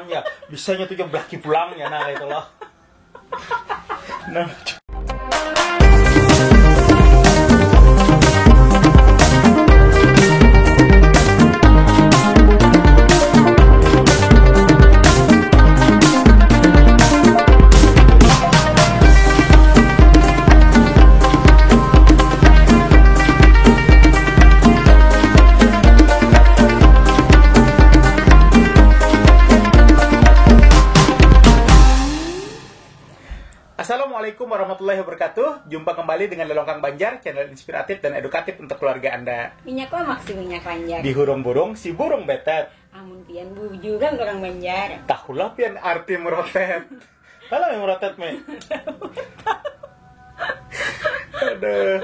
ya bisanya tuh jam belaki pulang ya nah itu loh. Nah. Assalamualaikum warahmatullahi wabarakatuh. Jumpa kembali dengan Lelongkang Banjar, channel inspiratif dan edukatif untuk keluarga Anda. Minyak lemak si minyak Banjar. Di hurung burung si burung betet. Amun pian bujugan orang Banjar. Tahulah pian arti merotet. Halo yang merotet me. Aduh.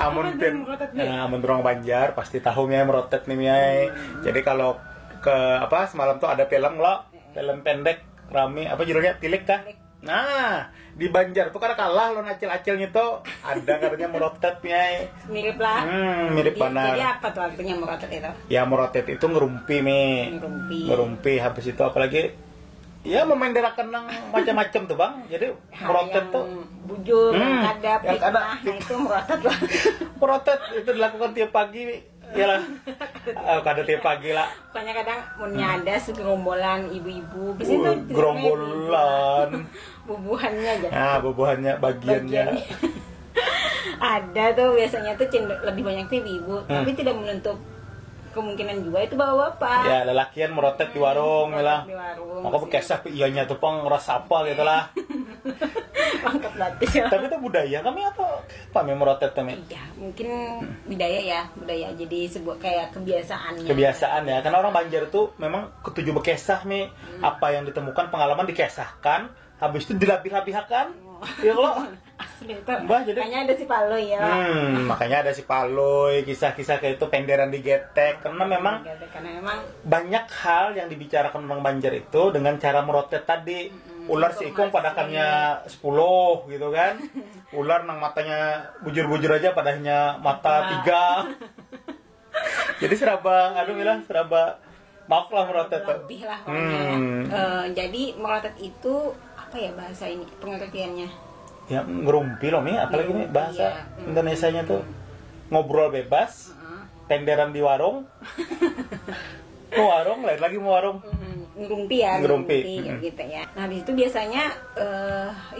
Amun pian amun orang Banjar pasti tahu me merotet nih me. Jadi kalau ke semalam tuh ada film lo, film pendek rame judulnya Tilik kah? Nah, di Banjar tuh karena kalah lo acil-acilnya tuh ada katanya merotet nih. Mirip lah. Mirip benar. Jadi apa tuh artinya merotet itu? Ya merotet itu ngerumpi me. Ngerumpi habis itu apalagi ya memenderakan macam-macam tuh bang. Jadi merotet tuh bujur, ada fitnah, itu merotet lah. Merotet itu dilakukan tiap pagi. Iyalah, kada tiap pagi lah. Pokoknya kadang punya ada segerombolan ibu-ibu. Di situ gerombolan. Bubuhannya aja. Nah, bubuhannya bagiannya. Ada tuh biasanya tuh lebih banyak tuh ibu, tapi tidak menutup kemungkinan juga itu bapak-bapak. Ya, lelakian merotet di warung lah. Maka bekesah ianya tuh pang ngerasa apa gitu lah. Angkat batis ya. Tapi itu budaya kami atau apa merotet kami? Iya, mungkin budaya. Jadi sebuah kayak kebiasaan. Kebiasaan ya. Karena orang Banjar tuh memang ketujuh bekesah nih. Apa yang ditemukan pengalaman dikesahkan, habis itu dilapih-lapihkan. Ya lo. Asli itu. Makanya ada si Paloy ya. Makanya ada si Paloy, kisah-kisah kayak itu penderan digetek karena memang banyak hal yang dibicarakan orang Banjar itu dengan cara merotet tadi. Ular si ikung padakannya 10 gitu kan. Ular nang matanya bujur-bujur aja padahnya mata 3. Jadi seraba maaf lah merotet lebih lah pokoknya. Jadi merotet itu apa ya bahasa ini pengertiannya? Ya ngerumpi loh Mi, apalagi nih bahasa Indonesianya tuh ngobrol bebas, tenderan di warung. Mau warung, lain lagi mau warung. Ngerumpi gitu ya. Nah, habis itu biasanya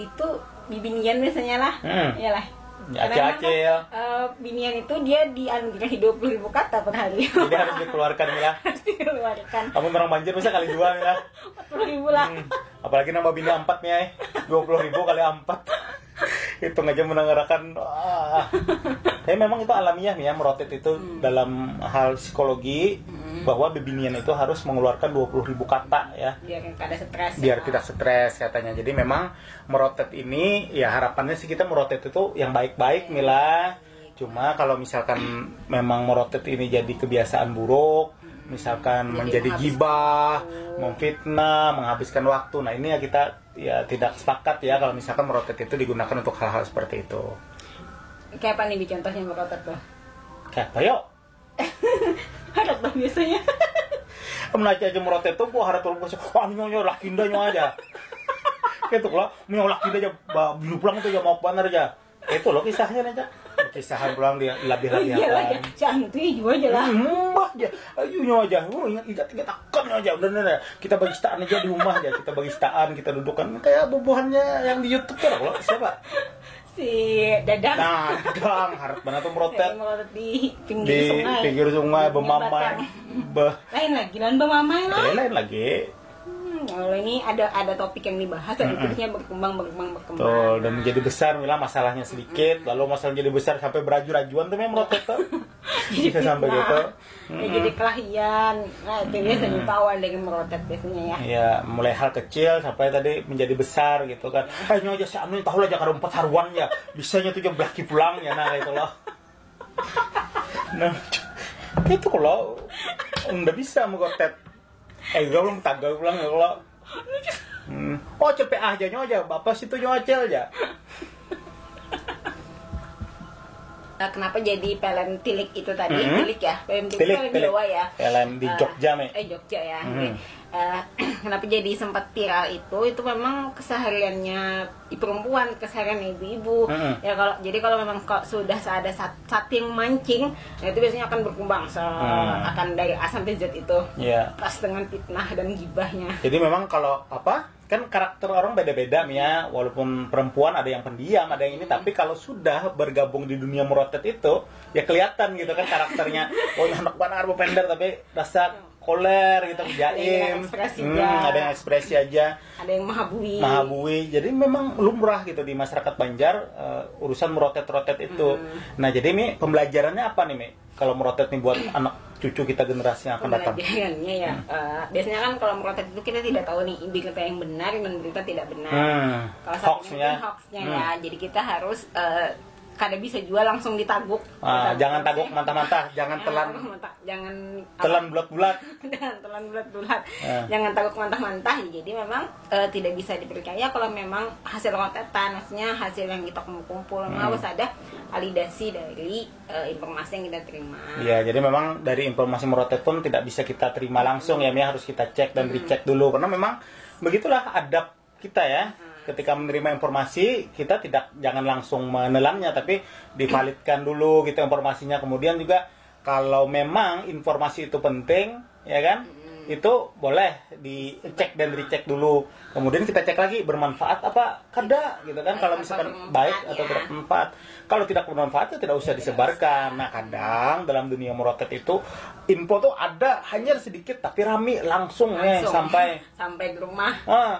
itu bibinian biasanya lah. Iyalah. Acil-acil. Binian itu dia dianugerahi 20.000 kata per hari. Jadi harus dikeluarkan Mila. Harus dikeluarkan. Kamu orang Banjar bisa kali 2 Mila. 40.000 lah. Apalagi nama bini 4 nih, 20.000 kali 4. Hitung aja mendengarkan. Tapi memang itu alamiah nih ya merotet itu dalam hal psikologi bahwa bibinian itu harus mengeluarkan 20.000 kata ya. Biar tidak stres katanya. Jadi memang merotet ini ya harapannya sih kita merotet itu yang baik-baik Mila. Cuma kalau misalkan memang merotet ini jadi kebiasaan buruk, misalkan menjadi gibah, memfitnah, menghabiskan waktu. Nah, ini ya kita ya tidak sepakat ya kalau misalkan merotet itu digunakan untuk hal-hal seperti itu. Kayak apa nih contohnya merotet tuh? Kayak apa yuk? Harap lah biasanya. Menaik aja merotet tuh, gua harap turun kesini. Wah, nyonya lakindanya aja. Kayak tuh lah, nyonya lakinda aja, bilu pulang tuh ya mau bener aja. Itu loh kisahnya aja. Kisahan pulang dia lebih-lebih kan. Jangan tuh juga aja lah. Mbah aja, ayo aja. Ingat takkan aja. Udah. Kita bagi staan aja di rumah aja. Kita bagi staan, kita dudukkan kayak bubuhannya yang di YouTube kan loh. Siapa? Si Dadang. Nah, Dadang harap banget tuh merotet di pinggir sungai. Di pinggir sungai bemamai. Lain lagi bemamai lah. Lain lagi. Kalau ini ada topik yang dibahas dan terusnya berkembang. Betul, dan menjadi besar Mila masalahnya sedikit, lalu masalahnya jadi besar sampai beraju-rajuan tuh memang merotet tuh. Bisa sampai gitu. Jadi kelahian. Nah, itu biasanya awal dari merotet biasanya ya. Iya, mulai hal kecil sampai tadi menjadi besar gitu kan. Nyonya si anu tahu lah jangan 4 haruan ya. Bisanya tuh jam belaki pulang ya nah itu loh. Nah, itu kalau enggak bisa merotet. Gue belum tagal pulang ya kalau. Oh cepet aja nyonya, bapak situ nyocel aja. Kenapa jadi pelem tilik itu tadi? Tilik ya? Pelem tilik itu Jawa ya? Pelem di Jogja, Jogja ya. kenapa jadi sempat viral itu memang kesehariannya perempuan, keseharian ibu-ibu. Ya kalau memang sudah ada satu yang mancing, nah itu biasanya akan berkembang akan dari A sampai Z itu. Pas dengan fitnah dan gibahnya. Jadi memang kalau kan karakter orang beda-beda ya, walaupun perempuan ada yang pendiam, ada yang ini, tapi kalau sudah bergabung di dunia merotet itu ya kelihatan gitu kan karakternya. Oh, anak banar pender tapi rasa koler gitu, jaim. Ada yang ekspresi aja. Ada yang mahabui. Jadi memang lumrah gitu di masyarakat Banjar urusan merotet-rotet itu. Nah, jadi Mi, pembelajarannya apa nih, Mi? Kalau merotet nih buat anak cucu kita generasi yang akan datang. Pembelajarannya ya, biasanya kan kalau merotet itu kita tidak tahu nih berita yang benar dan berita tidak benar. Kalau hoaxnya ya, jadi kita harus kada bisa jual langsung ditaguk. Jangan taguk mantah-mantah, jangan telan bulat-bulat. Jangan taguk mantah-mantah. Jadi memang tidak bisa dipercaya kalau memang hasil rotetan, maksudnya hasil yang kita kumpul harus ada validasi dari informasi yang kita terima. Iya, jadi memang dari informasi merotet pun tidak bisa kita terima langsung ya, harus kita cek dan dicek dulu karena memang begitulah adab kita ya. Ketika menerima informasi, kita jangan langsung menelannya, tapi divalidkan dulu gitu informasinya. Kemudian juga kalau memang informasi itu penting, ya kan, itu boleh dicek dan dicek dulu. Kemudian kita cek lagi bermanfaat apa kada, gitu kan. Kalau misalkan baik atau bermanfaat. Kalau tidak bermanfaat, ya tidak usah disebarkan. Nah, kadang dalam dunia merotet itu info tuh ada hanya sedikit tapi rame langsung sampai ke rumah.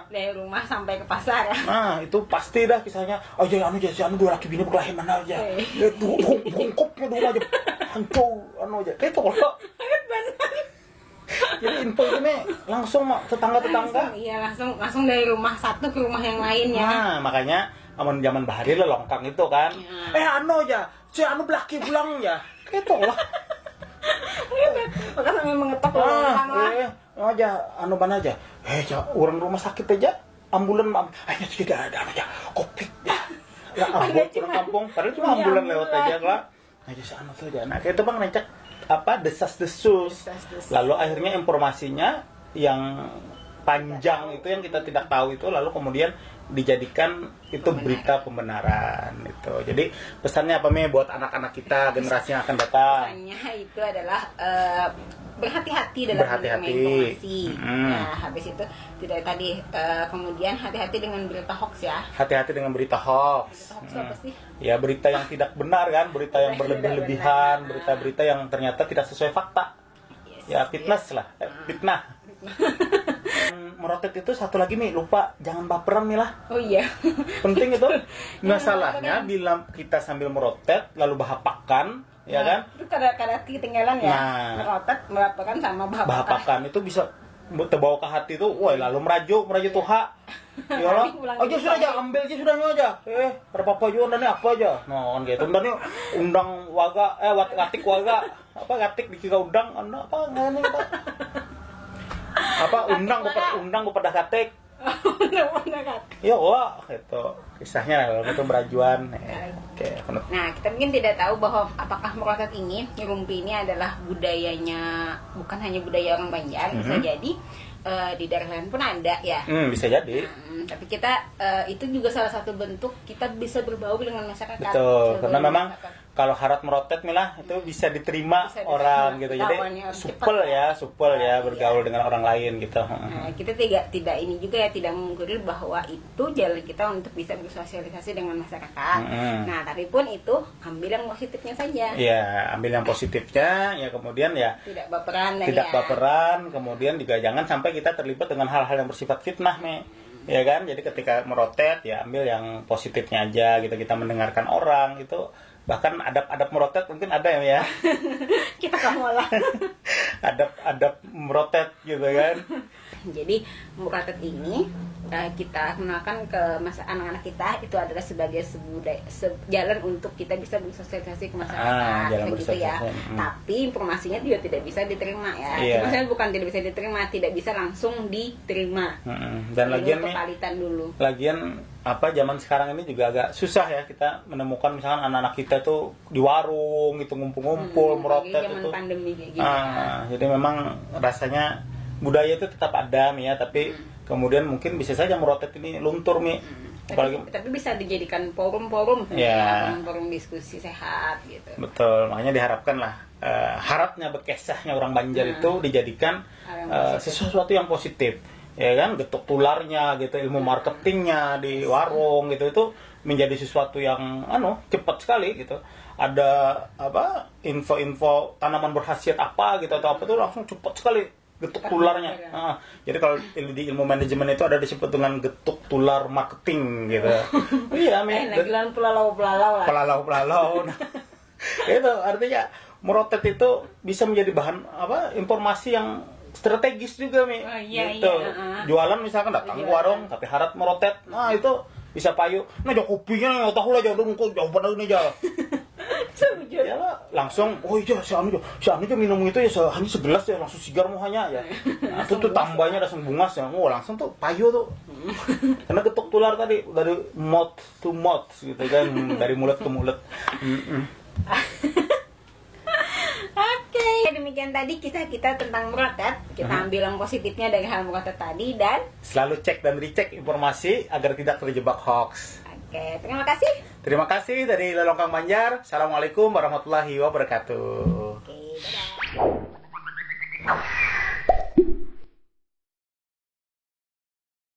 Dari rumah sampai ke pasar. Nah, itu pasti dah kisahnya. Oh, jangan dua laki bini berkelahi mana aja. Bungkupnya dulu aja. Hancur aja. Kayak itu kalau. Jadi info ini langsung tetangga-tetangga. Iya, langsung dari rumah satu ke rumah yang lain ya. Nah, makanya zaman bahari lelongkang itu kan. Aja, si belaki pulang ya. Kayak itu lah. Maka sampai mengetok lelongkang lah. Aja, ban aja. Orang rumah sakit aja, ambulan hanya tidak ada aja. Kopik ya. Ya ampun, orang kampung, padahal cuma ambulan lewat aja lah. Aja si saja. Nah, kayak itu Bang necek desas-desus. Lalu akhirnya informasinya yang panjang itu yang kita tidak tahu itu lalu kemudian dijadikan itu berita pembenaran itu. Jadi pesannya apa Mi buat anak-anak kita generasi yang akan datang? Pesannya itu adalah berhati-hati dalam menerima informasi. Nah, habis itu tidak tadi kemudian hati-hati dengan berita hoax ya. Hati-hati dengan berita hoax. Berita hoax apa sih? Ya berita yang tidak benar kan, berita yang berlebih-lebihan, berita-berita yang ternyata tidak sesuai fakta. Ya fitnah lah, fitnah. Merotet itu satu lagi Mi, lupa jangan baperan Mi lah. Oh iya. Penting itu. Masalahnya bila kita sambil merotet lalu bahapakan, ya kan? Itu kadang-kadang ketinggalan ya. Merotet, bahapakan sama bahapakan itu bisa terbawa ke hati tuh, woi lalu merajuk tuh hak. Ya lah. Aja sudah aja ambil aja sudahnya aja. Berapa juga undangnya apa aja. Nah, kan gitu. Undangnya undang waga gatik waga. Apa gatik dikira undang apa ngene Pak. Apa undang kepada gatik. Ya wah gitu. Kisahnya lalu itu berajuan. Oke. Nah, kita mungkin tidak tahu bahwa apakah merotet ini, ngerumpi ini adalah budayanya, bukan hanya budaya orang Banjar, bisa jadi di daerah lain pun ada ya. Bisa jadi. Tapi kita itu juga salah satu bentuk kita bisa berbaur dengan masyarakat. Betul. Karena memang kalau harat merotet Milah itu bisa diterima orang gitu. Jadi supel ya bergaul dengan orang lain gitu. Nah, kita tidak ini juga ya, tidak mengungkiri bahwa itu jalan kita untuk bisa bersosialisasi dengan masyarakat. Nah, tapi pun itu ambil yang positifnya saja. Iya, ambil yang positifnya ya, kemudian ya tidak baperan, kemudian juga jangan sampai kita terlibat dengan hal-hal yang bersifat fitnah nih. Ya kan? Jadi ketika merotet ya ambil yang positifnya aja gitu, kita mendengarkan orang gitu. Bahkan adab-adab merotet mungkin ada ya. Kita kamu lah. adab merotet gitu kan. Jadi merotet ini kita kenalkan ke masa anak-anak kita itu adalah sebagai jalan untuk kita bisa bersosialisasi ke masyarakat begitu ya. Tapi informasinya juga tidak bisa diterima ya. Maksudnya bukan tidak bisa diterima, tidak bisa langsung diterima. Dan lagian nih, dulu. Lagian zaman sekarang ini juga agak susah ya kita menemukan misalkan anak-anak kita tuh di warung gitu ngumpul-ngumpul merotet zaman itu. Pandemi kayak gitu. Jadi memang rasanya budaya itu tetap ada Mi ya, tapi kemudian mungkin bisa saja merotet ini luntur Mi. Tapi bisa dijadikan forum-forum ya. Forum diskusi sehat gitu. Betul, makanya diharapkan lah harapnya bekesahnya orang Banjar itu dijadikan sesuatu yang positif, ya kan, getuk tularnya gitu, ilmu marketingnya di warung gitu itu menjadi sesuatu yang cepat sekali gitu. Ada info-info tanaman berkhasiat apa gitu atau apa tuh langsung cepat sekali getuk tularnya. Jadi kalau di ilmu manajemen itu ada disebut dengan getuk tular marketing gitu. Iya, nagilan pelalau lah. Pelalau. Itu artinya merotet itu bisa menjadi bahan informasi yang strategis juga Mi. Gitu. Jualan misalkan datang ke warung tapi harap merotet. Nah, itu bisa payu. Nah, jauh kopinya enggak tahu lah jauh kok jawaban ini aja. Ya langsung, oh iya si anu minum itu ya hanya segelas ya langsung sigar mau hanya ya. Nah, itu tuh tambahnya langsung bungas ya. Oh, langsung tuh payu tuh. Karena getuk tular tadi dari mouth to mouth gitu kan, dari mulut ke mulut. Oke, demikian tadi kisah kita tentang merotet. Kita ambil yang positifnya dari hal merotet tadi dan selalu cek dan recheck informasi agar tidak terjebak hoax. Oke, terima kasih. Terima kasih dari Lelongkang Banjar. Assalamualaikum warahmatullahi wabarakatuh. Oke, dadah.